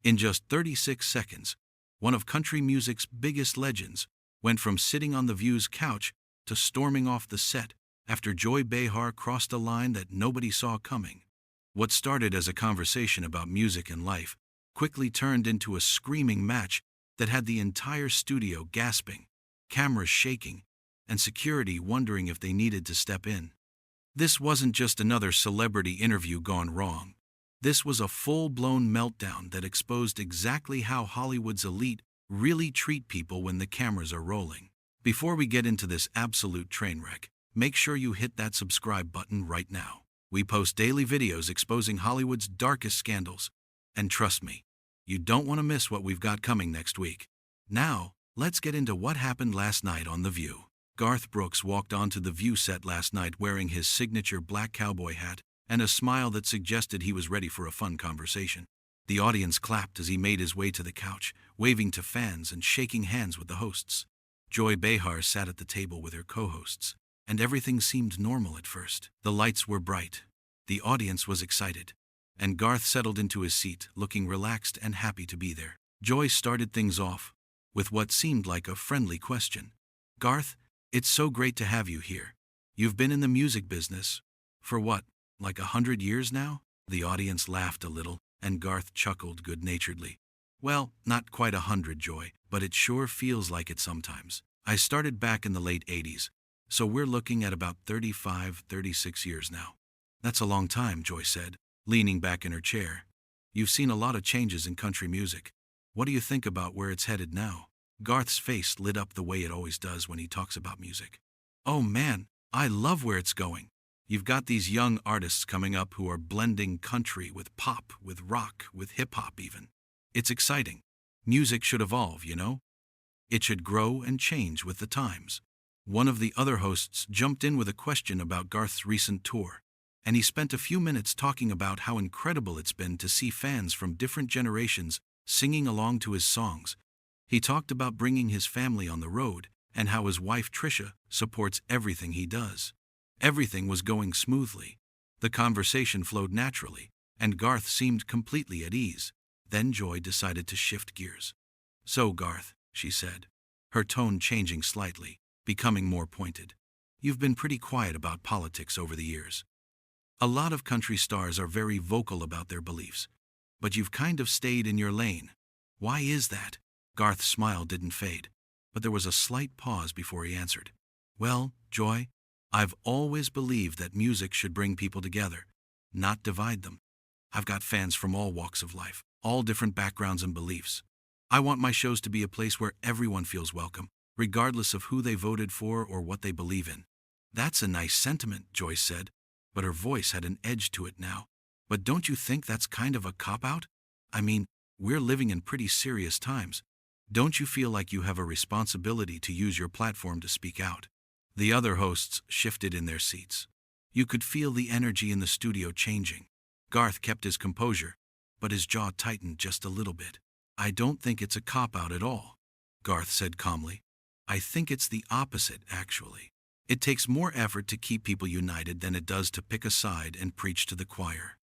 In just 36 seconds, one of country music's biggest legends went from sitting on The View's couch to storming off the set after Joy Behar crossed a line that nobody saw coming. What started as a conversation about music and life quickly turned into a screaming match that had the entire studio gasping, cameras shaking, and security wondering if they needed to step in. This wasn't just another celebrity interview gone wrong. This was a full-blown meltdown that exposed exactly how Hollywood's elite really treat people when the cameras are rolling. Before we get into this absolute train wreck, make sure you hit that subscribe button right now. We post daily videos exposing Hollywood's darkest scandals. And trust me, you don't want to miss what we've got coming next week. Now, let's get into what happened last night on The View. Garth Brooks walked onto The View set last night wearing his signature black cowboy hat and a smile that suggested he was ready for a fun conversation. The audience clapped as he made his way to the couch, waving to fans and shaking hands with the hosts. Joy Behar sat at the table with her co-hosts, and everything seemed normal at first. The lights were bright, the audience was excited, and Garth settled into his seat, looking relaxed and happy to be there. Joy started things off with what seemed like a friendly question. "Garth, it's so great to have you here. You've been in the music business for what, like 100 years now?" The audience laughed a little, and Garth chuckled good-naturedly. "Well, not quite 100, Joy, but it sure feels like it sometimes. I started back in the late 80s, so we're looking at about 35, 36 years now." "That's a long time," Joy said, leaning back in her chair. "You've seen a lot of changes in country music. What do you think about where it's headed now?" Garth's face lit up the way it always does when he talks about music. "Oh man, I love where it's going. You've got these young artists coming up who are blending country with pop, with rock, with hip-hop even. It's exciting. Music should evolve, you know? It should grow and change with the times." One of the other hosts jumped in with a question about Garth's recent tour, and he spent a few minutes talking about how incredible it's been to see fans from different generations singing along to his songs. He talked about bringing his family on the road and how his wife Trisha supports everything he does. Everything was going smoothly. The conversation flowed naturally, and Garth seemed completely at ease. Then Joy decided to shift gears. "So, Garth," she said, her tone changing slightly, becoming more pointed, "you've been pretty quiet about politics over the years. A lot of country stars are very vocal about their beliefs, but you've kind of stayed in your lane. Why is that?" Garth's smile didn't fade, but there was a slight pause before he answered. "Well, Joy, I've always believed that music should bring people together, not divide them. I've got fans from all walks of life, all different backgrounds and beliefs. I want my shows to be a place where everyone feels welcome, regardless of who they voted for or what they believe in." "That's a nice sentiment," Joy said, but her voice had an edge to it now. "But don't you think that's kind of a cop-out? I mean, we're living in pretty serious times. Don't you feel like you have a responsibility to use your platform to speak out?" The other hosts shifted in their seats. You could feel the energy in the studio changing. Garth kept his composure, but his jaw tightened just a little bit. "I don't think it's a cop-out at all," Garth said calmly. "I think it's the opposite, actually. It takes more effort to keep people united than it does to pick a side and preach to the choir.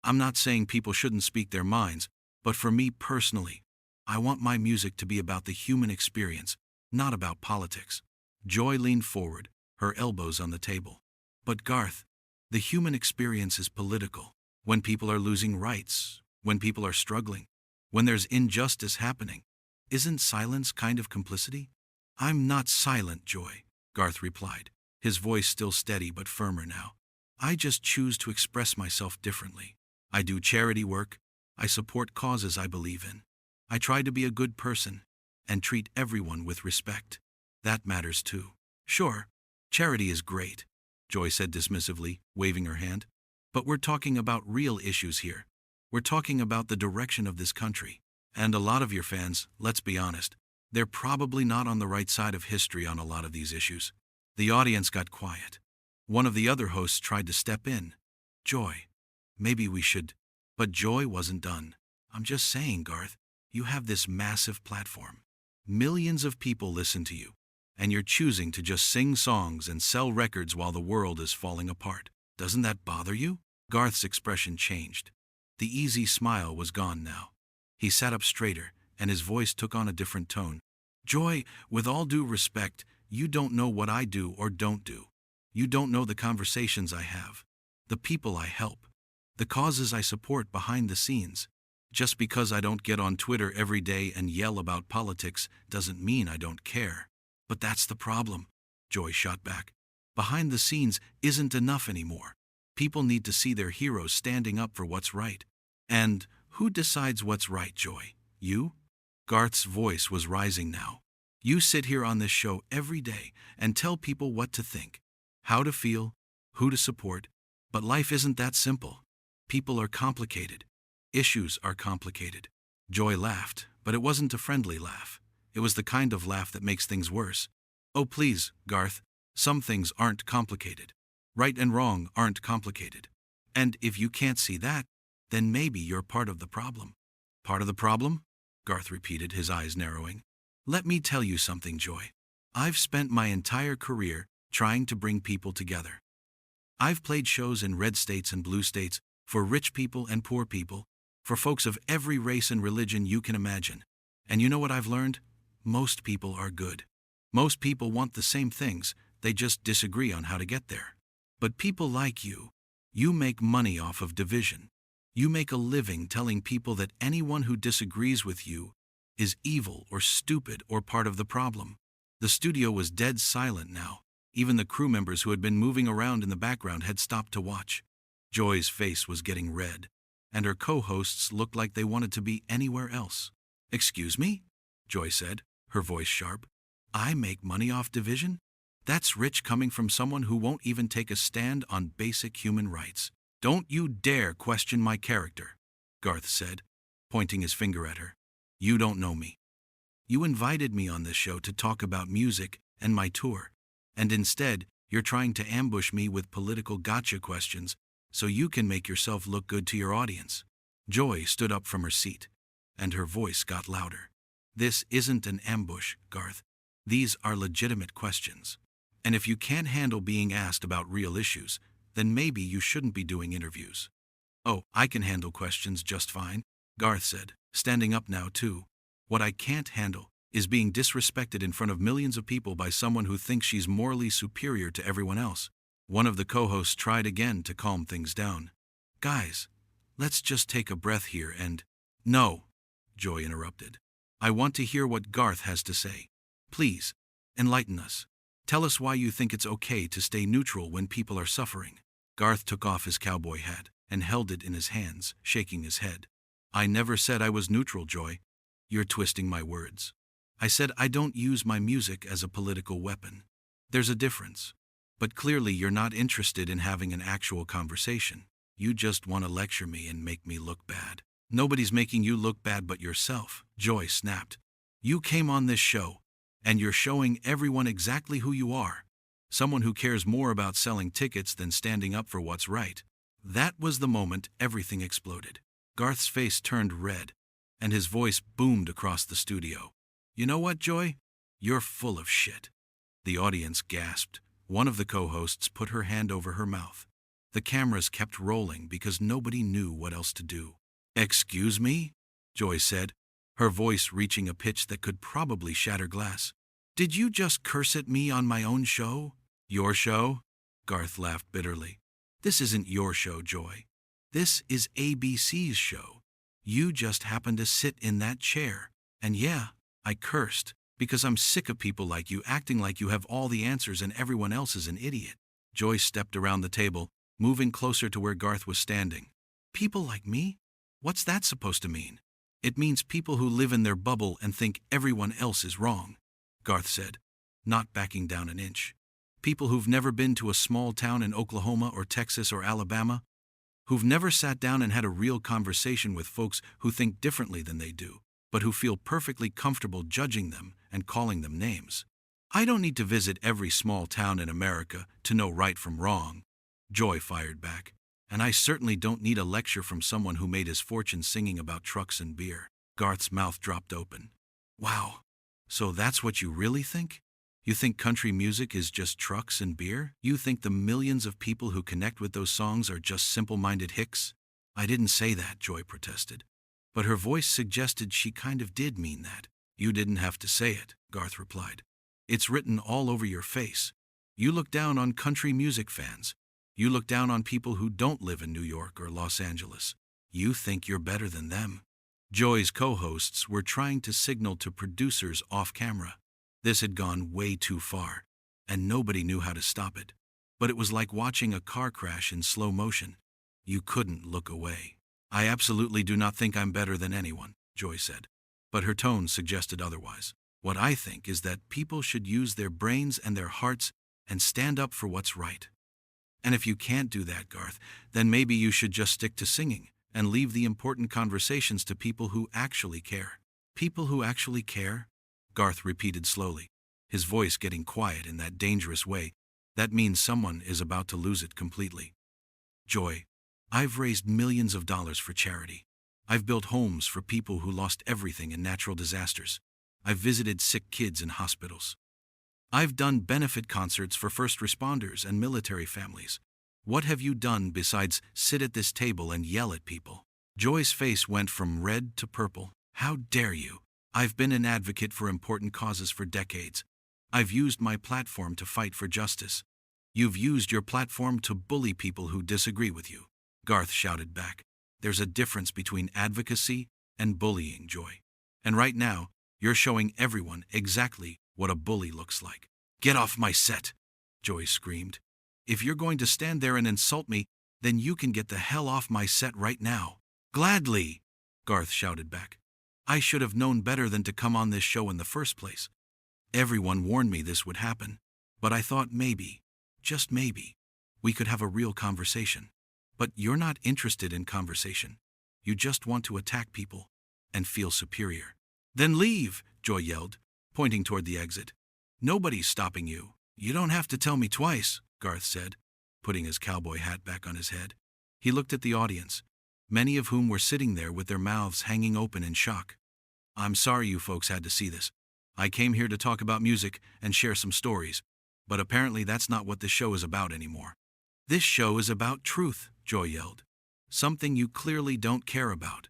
I'm not saying people shouldn't speak their minds, but for me personally, I want my music to be about the human experience, not about politics." Joy leaned forward, her elbows on the table. "But Garth, the human experience is political. When people are losing rights, when people are struggling, when there's injustice happening, isn't silence kind of complicity?" "I'm not silent, Joy," Garth replied, his voice still steady but firmer now. "I just choose to express myself differently. I do charity work, I support causes I believe in. I try to be a good person and treat everyone with respect. That matters too." "Sure, charity is great," Joy said dismissively, waving her hand. "But we're talking about real issues here. We're talking about the direction of this country. And a lot of your fans, let's be honest, they're probably not on the right side of history on a lot of these issues." The audience got quiet. One of the other hosts tried to step in. "Joy, maybe we should..." But Joy wasn't done. "I'm just saying, Garth, you have this massive platform. Millions of people listen to you, and you're choosing to just sing songs and sell records while the world is falling apart. Doesn't that bother you?" Garth's expression changed. The easy smile was gone now. He sat up straighter, and his voice took on a different tone. Joy, with all due respect, you don't know what I do or don't do. You don't know the conversations I have, the people I help, the causes I support behind the scenes. Just because I don't get on Twitter every day and yell about politics doesn't mean I don't care. But that's the problem, Joy shot back. Behind the scenes isn't enough anymore. People need to see their heroes standing up for what's right. And who decides what's right, Joy? You? Garth's voice was rising now. You sit here on this show every day and tell people what to think, how to feel, who to support. But life isn't that simple. People are complicated. Issues are complicated. Joy laughed, but it wasn't a friendly laugh. It was the kind of laugh that makes things worse. Oh please, Garth, some things aren't complicated. Right and wrong aren't complicated. And if you can't see that, then maybe you're part of the problem. Part of the problem? Garth repeated, his eyes narrowing. Let me tell you something, Joy. I've spent my entire career trying to bring people together. I've played shows in red states and blue states, for rich people and poor people, for folks of every race and religion you can imagine. And you know what I've learned? Most people are good. Most people want the same things, they just disagree on how to get there. But people like you make money off of division. You make a living telling people that anyone who disagrees with you is evil or stupid or part of the problem. The studio was dead silent now. Even the crew members who had been moving around in the background had stopped to watch. Joy's face was getting red, and her co-hosts looked like they wanted to be anywhere else. Excuse me? Joy said, her voice sharp. I make money off division? That's rich coming from someone who won't even take a stand on basic human rights. Don't you dare question my character, Garth said, pointing his finger at her. You don't know me. You invited me on this show to talk about music and my tour, and instead you're trying to ambush me with political gotcha questions so you can make yourself look good to your audience. Joy stood up from her seat, and her voice got louder. This isn't an ambush, Garth. These are legitimate questions. And if you can't handle being asked about real issues, then maybe you shouldn't be doing interviews. Oh, I can handle questions just fine, Garth said, standing up now too. What I can't handle is being disrespected in front of millions of people by someone who thinks she's morally superior to everyone else. One of the co-hosts tried again to calm things down. Guys, let's just take a breath here and… No, Joy interrupted. I want to hear what Garth has to say. Please, enlighten us. Tell us why you think it's okay to stay neutral when people are suffering. Garth took off his cowboy hat and held it in his hands, shaking his head. I never said I was neutral, Joy. You're twisting my words. I said I don't use my music as a political weapon. There's a difference. But clearly you're not interested in having an actual conversation. You just want to lecture me and make me look bad. Nobody's making you look bad but yourself, Joy snapped. You came on this show, and you're showing everyone exactly who you are. Someone who cares more about selling tickets than standing up for what's right. That was the moment everything exploded. Garth's face turned red, and his voice boomed across the studio. You know what, Joy? You're full of shit. The audience gasped. One of the co-hosts put her hand over her mouth. The cameras kept rolling because nobody knew what else to do. Excuse me? Joy said, her voice reaching a pitch that could probably shatter glass. Did you just curse at me on my own show? Your show? Garth laughed bitterly. This isn't your show, Joy. This is ABC's show. You just happened to sit in that chair. And yeah, I cursed, because I'm sick of people like you acting like you have all the answers and everyone else is an idiot. Joy stepped around the table, moving closer to where Garth was standing. People like me? What's that supposed to mean? It means people who live in their bubble and think everyone else is wrong, Garth said, not backing down an inch. People who've never been to a small town in Oklahoma or Texas or Alabama, who've never sat down and had a real conversation with folks who think differently than they do, but who feel perfectly comfortable judging them and calling them names. I don't need to visit every small town in America to know right from wrong, Joy fired back. And I certainly don't need a lecture from someone who made his fortune singing about trucks and beer. Garth's mouth dropped open. Wow, so that's what you really think? You think country music is just trucks and beer? You think the millions of people who connect with those songs are just simple-minded hicks? I didn't say that, Joy protested. but her voice suggested she kind of did mean that. You didn't have to say it, Garth replied. It's written all over your face. You look down on country music fans. You look down on people who don't live in New York or Los Angeles. You think you're better than them. Joy's co-hosts were trying to signal to producers off camera. This had gone way too far, and nobody knew how to stop it. But it was like watching a car crash in slow motion. You couldn't look away. I absolutely do not think I'm better than anyone, Joy said. But her tone suggested otherwise. What I think is that people should use their brains and their hearts and stand up for what's right. And if you can't do that, Garth, then maybe you should just stick to singing and leave the important conversations to people who actually care. People who actually care? Garth repeated slowly, his voice getting quiet in that dangerous way. That means someone is about to lose it completely. Joy, I've raised millions of dollars for charity. I've built homes for people who lost everything in natural disasters. I've visited sick kids in hospitals. I've done benefit concerts for first responders and military families. What have you done besides sit at this table and yell at people? Joy's face went from red to purple. How dare you? I've been an advocate for important causes for decades. I've used my platform to fight for justice. You've used your platform to bully people who disagree with you. Garth shouted back. There's a difference between advocacy and bullying, Joy. And right now, you're showing everyone exactly what a bully looks like. Get off my set, Joy screamed. If you're going to stand there and insult me, then you can get the hell off my set right now. Gladly, Garth shouted back. I should have known better than to come on this show in the first place. Everyone warned me this would happen, but I thought maybe, just maybe, we could have a real conversation. But you're not interested in conversation. You just want to attack people and feel superior. Then leave, Joy yelled, pointing toward the exit. Nobody's stopping you. You don't have to tell me twice, Garth said, putting his cowboy hat back on his head. He looked at the audience, many of whom were sitting there with their mouths hanging open in shock. I'm sorry you folks had to see this. I came here to talk about music and share some stories, but apparently that's not what this show is about anymore. This show is about truth, Joy yelled. Something you clearly don't care about.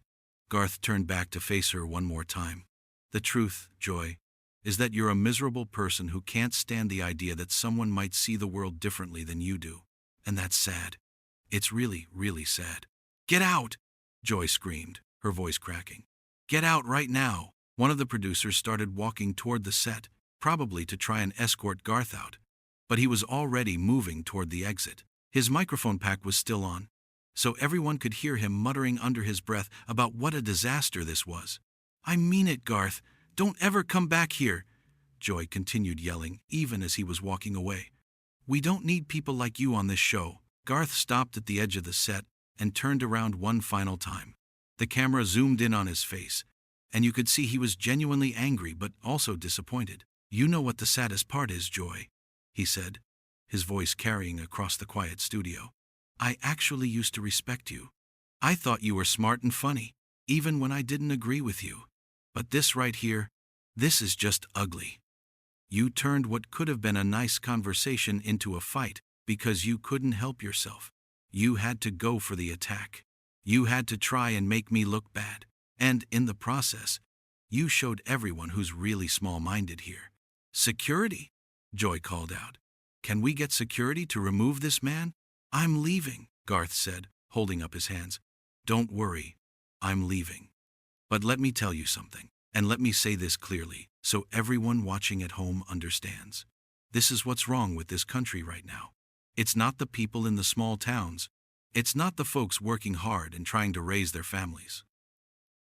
Garth turned back to face her one more time. The truth, Joy, is that you're a miserable person who can't stand the idea that someone might see the world differently than you do. And that's sad. It's really, really sad. Get out! Joy screamed, her voice cracking. Get out right now! One of the producers started walking toward the set, probably to try and escort Garth out. But he was already moving toward the exit. His microphone pack was still on, so everyone could hear him muttering under his breath about what a disaster this was. I mean it, Garth. Don't ever come back here, Joy continued yelling, even as he was walking away. We don't need people like you on this show. Garth stopped at the edge of the set and turned around one final time. The camera zoomed in on his face, and you could see he was genuinely angry but also disappointed. You know what the saddest part is, Joy, he said, his voice carrying across the quiet studio. I actually used to respect you. I thought you were smart and funny, even when I didn't agree with you. But this right here, this is just ugly. You turned what could have been a nice conversation into a fight because you couldn't help yourself. You had to go for the attack. You had to try and make me look bad. And in the process, you showed everyone who's really small-minded here. Security, Joy called out. Can we get security to remove this man? I'm leaving, Garth said, holding up his hands. Don't worry, I'm leaving. But let me tell you something, and let me say this clearly, so everyone watching at home understands. This is what's wrong with this country right now. It's not the people in the small towns. It's not the folks working hard and trying to raise their families.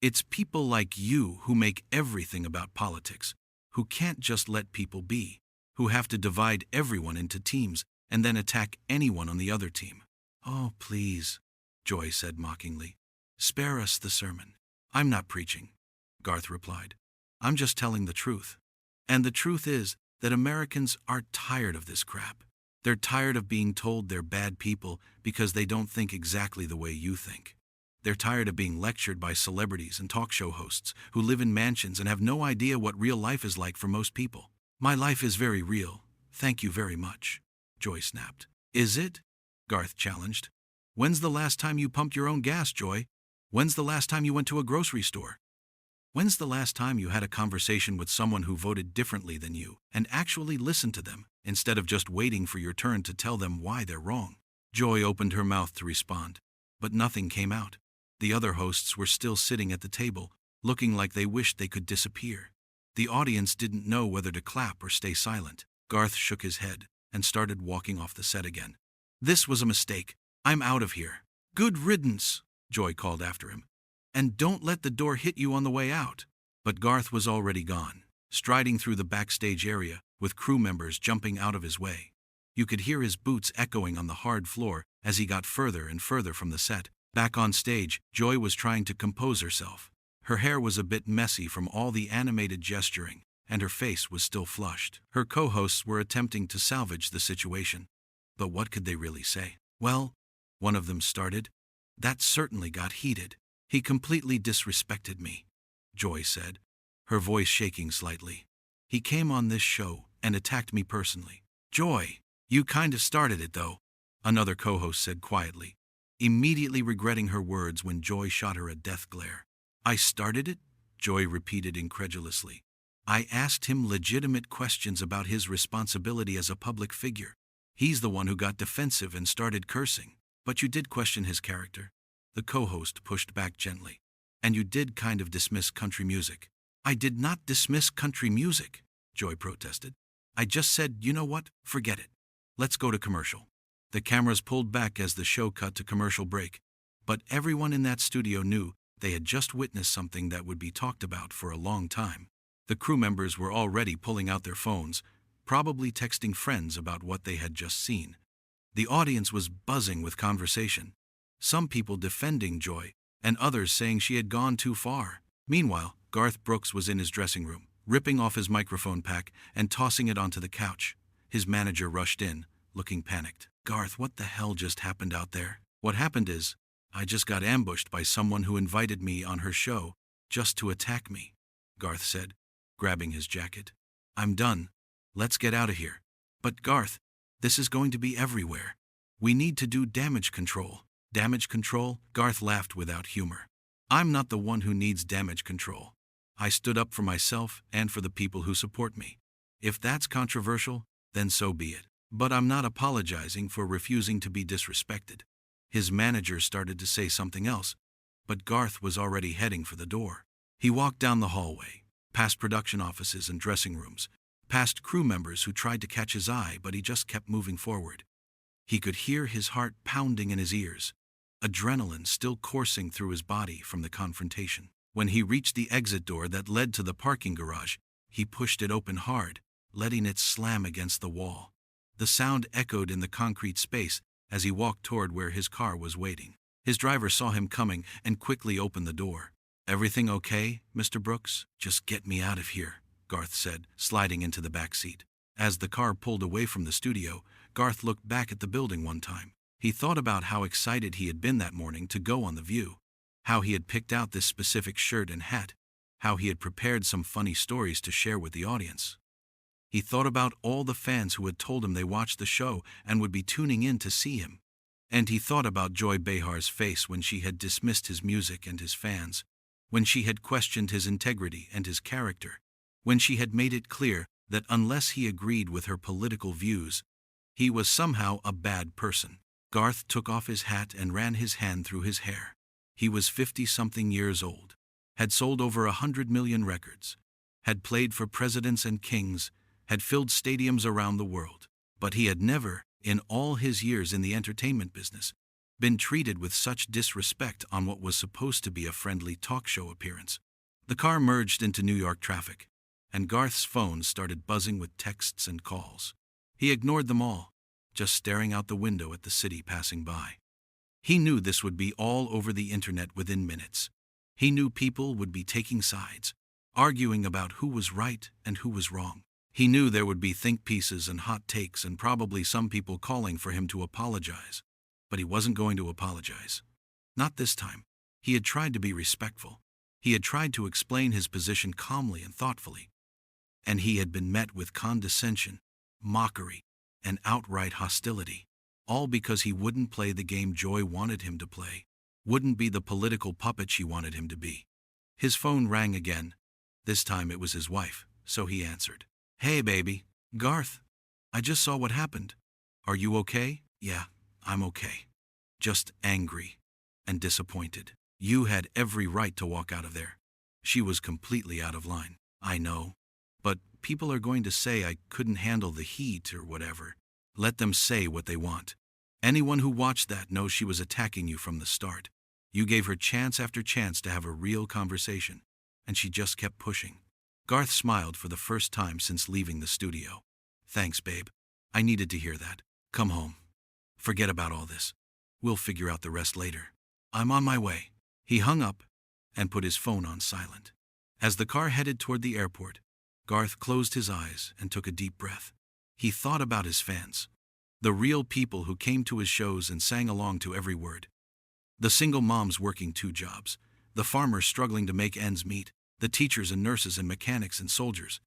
It's people like you who make everything about politics, who can't just let people be, who have to divide everyone into teams and then attack anyone on the other team. Oh, please, Joy said mockingly. Spare us the sermon. I'm not preaching, Garth replied. I'm just telling the truth. And the truth is that Americans are tired of this crap. They're tired of being told they're bad people because they don't think exactly the way you think. They're tired of being lectured by celebrities and talk show hosts who live in mansions and have no idea what real life is like for most people. My life is very real. Thank you very much, Joy snapped. Is it? Garth challenged. When's the last time you pumped your own gas, Joy? When's the last time you went to a grocery store? When's the last time you had a conversation with someone who voted differently than you and actually listened to them instead of just waiting for your turn to tell them why they're wrong? Joy opened her mouth to respond, but nothing came out. The other hosts were still sitting at the table, looking like they wished they could disappear. The audience didn't know whether to clap or stay silent. Garth shook his head and started walking off the set again. This was a mistake. I'm out of here. Good riddance, Joy called after him. And don't let the door hit you on the way out. But Garth was already gone, striding through the backstage area, with crew members jumping out of his way. You could hear his boots echoing on the hard floor as he got further and further from the set. Back on stage, Joy was trying to compose herself. Her hair was a bit messy from all the animated gesturing, and her face was still flushed. Her co-hosts were attempting to salvage the situation. But what could they really say? Well, one of them started. That certainly got heated. He completely disrespected me, Joy said, her voice shaking slightly. He came on this show and attacked me personally. Joy, you kind of started it though, another co-host said quietly, immediately regretting her words when Joy shot her a death glare. I started it? Joy repeated incredulously. I asked him legitimate questions about his responsibility as a public figure. He's the one who got defensive and started cursing. But you did question his character. The co-host pushed back gently. And you did kind of dismiss country music. I did not dismiss country music, Joy protested. I just said, you know what, forget it. Let's go to commercial. The cameras pulled back as the show cut to commercial break. But everyone in that studio knew they had just witnessed something that would be talked about for a long time. The crew members were already pulling out their phones, probably texting friends about what they had just seen. The audience was buzzing with conversation. Some people defending Joy, and others saying she had gone too far. Meanwhile, Garth Brooks was in his dressing room, ripping off his microphone pack and tossing it onto the couch. His manager rushed in, looking panicked. Garth, what the hell just happened out there? What happened is, I just got ambushed by someone who invited me on her show just to attack me, Garth said, grabbing his jacket. I'm done. Let's get out of here. But Garth, this is going to be everywhere. We need to do damage control. Damage control? Garth laughed without humor. I'm not the one who needs damage control. I stood up for myself and for the people who support me. If that's controversial, then so be it. But I'm not apologizing for refusing to be disrespected. His manager started to say something else, but Garth was already heading for the door. He walked down the hallway, past production offices and dressing rooms, past crew members who tried to catch his eye, but he just kept moving forward. He could hear his heart pounding in his ears, adrenaline still coursing through his body from the confrontation. When he reached the exit door that led to the parking garage, he pushed it open hard, letting it slam against the wall. The sound echoed in the concrete space as he walked toward where his car was waiting. His driver saw him coming and quickly opened the door. Everything okay, Mr. Brooks? Just get me out of here, Garth said, sliding into the back seat. As the car pulled away from the studio, Garth looked back at the building one time. He thought about how excited he had been that morning to go on The View, how he had picked out this specific shirt and hat, how he had prepared some funny stories to share with the audience. He thought about all the fans who had told him they watched the show and would be tuning in to see him. And he thought about Joy Behar's face when she had dismissed his music and his fans, when she had questioned his integrity and his character, when she had made it clear that unless he agreed with her political views, he was somehow a bad person. Garth took off his hat and ran his hand through his hair. He was 50-something years old, had sold over 100 million records, had played for presidents and kings, had filled stadiums around the world. But he had never, in all his years in the entertainment business, been treated with such disrespect on what was supposed to be a friendly talk show appearance. The car merged into New York traffic, and Garth's phone started buzzing with texts and calls. He ignored them all, just staring out the window at the city passing by. He knew this would be all over the internet within minutes. He knew people would be taking sides, arguing about who was right and who was wrong. He knew there would be think pieces and hot takes and probably some people calling for him to apologize. But he wasn't going to apologize. Not this time. He had tried to be respectful. He had tried to explain his position calmly and thoughtfully. And he had been met with condescension, mockery, and outright hostility, all because he wouldn't play the game Joy wanted him to play. wouldn't be the political puppet she wanted him to be. His phone rang again. This time it was his wife, so he answered. "Hey, baby. Garth. I just saw what happened. Are you okay?" "Yeah, I'm okay. Just angry and disappointed. You had every right to walk out of there." She was completely out of line. "I know. But people are going to say I couldn't handle the heat or whatever. Let them say what they want. Anyone who watched that knows she was attacking you from the start. You gave her chance after chance to have a real conversation, and she just kept pushing." Garth smiled for the first time since leaving the studio. "Thanks, babe. I needed to hear that. Come home. Forget about all this. We'll figure out the rest later. I'm on my way." He hung up and put his phone on silent. As the car headed toward the airport, Garth closed his eyes and took a deep breath. He thought about his fans, the real people who came to his shows and sang along to every word. The single moms working 2 jobs, the farmers struggling to make ends meet, the teachers and nurses and mechanics and soldiers.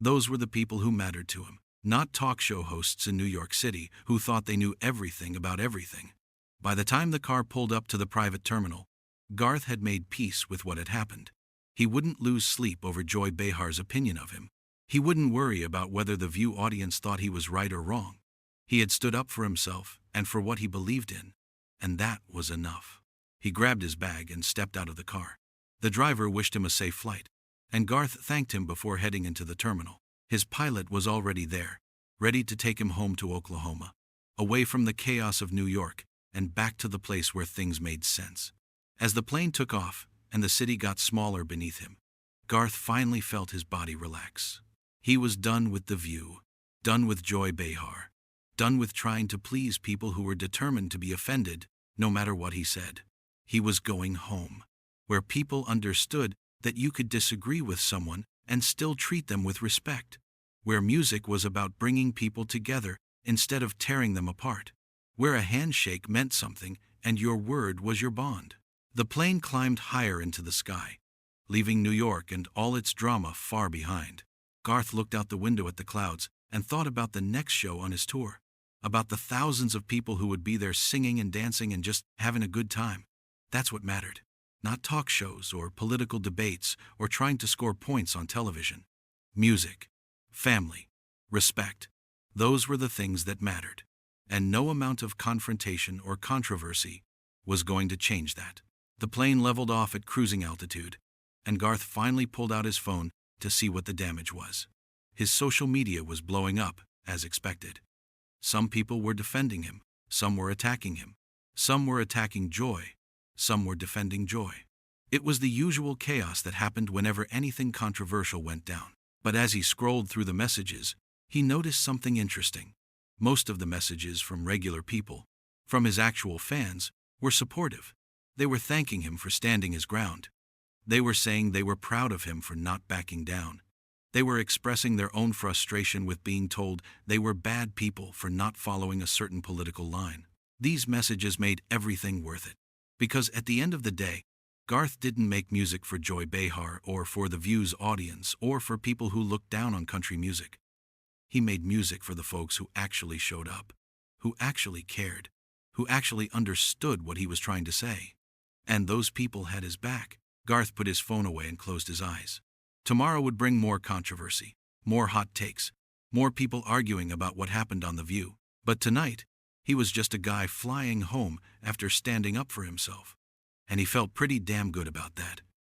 Those were the people who mattered to him, not talk show hosts in New York City who thought they knew everything about everything. By the time the car pulled up to the private terminal, Garth had made peace with what had happened. He wouldn't lose sleep over Joy Behar's opinion of him. He wouldn't worry about whether the View audience thought he was right or wrong. He had stood up for himself and for what he believed in, and that was enough. He grabbed his bag and stepped out of the car. The driver wished him a safe flight, and Garth thanked him before heading into the terminal. His pilot was already there, ready to take him home to Oklahoma, away from the chaos of New York and back to the place where things made sense. As the plane took off and the city got smaller beneath him, Garth finally felt his body relax. He was done with the View, done with Joy Behar, done with trying to please people who were determined to be offended no matter what he said. He was going home, where people understood that you could disagree with someone and still treat them with respect, where music was about bringing people together instead of tearing them apart, where a handshake meant something and your word was your bond. The plane climbed higher into the sky, leaving New York and all its drama far behind. Garth looked out the window at the clouds and thought about the next show on his tour, about the thousands of people who would be there singing and dancing and just having a good time. That's what mattered. Not talk shows or political debates or trying to score points on television. Music, family, respect. Those were the things that mattered. And no amount of confrontation or controversy was going to change that. The plane leveled off at cruising altitude, and Garth finally pulled out his phone to see what the damage was. His social media was blowing up, as expected. Some people were defending him, some were attacking him, some were attacking Joy, some were defending Joy. It was the usual chaos that happened whenever anything controversial went down. But as he scrolled through the messages, he noticed something interesting. Most of the messages from regular people, from his actual fans, were supportive. They were thanking him for standing his ground. They were saying they were proud of him for not backing down. They were expressing their own frustration with being told they were bad people for not following a certain political line. These messages made everything worth it. Because at the end of the day, Garth didn't make music for Joy Behar or for the View's audience or for people who looked down on country music. He made music for the folks who actually showed up, who actually cared, who actually understood what he was trying to say. And those people had his back. Garth put his phone away and closed his eyes. Tomorrow would bring more controversy, more hot takes, more people arguing about what happened on The View. But tonight, he was just a guy flying home after standing up for himself. And he felt pretty damn good about that.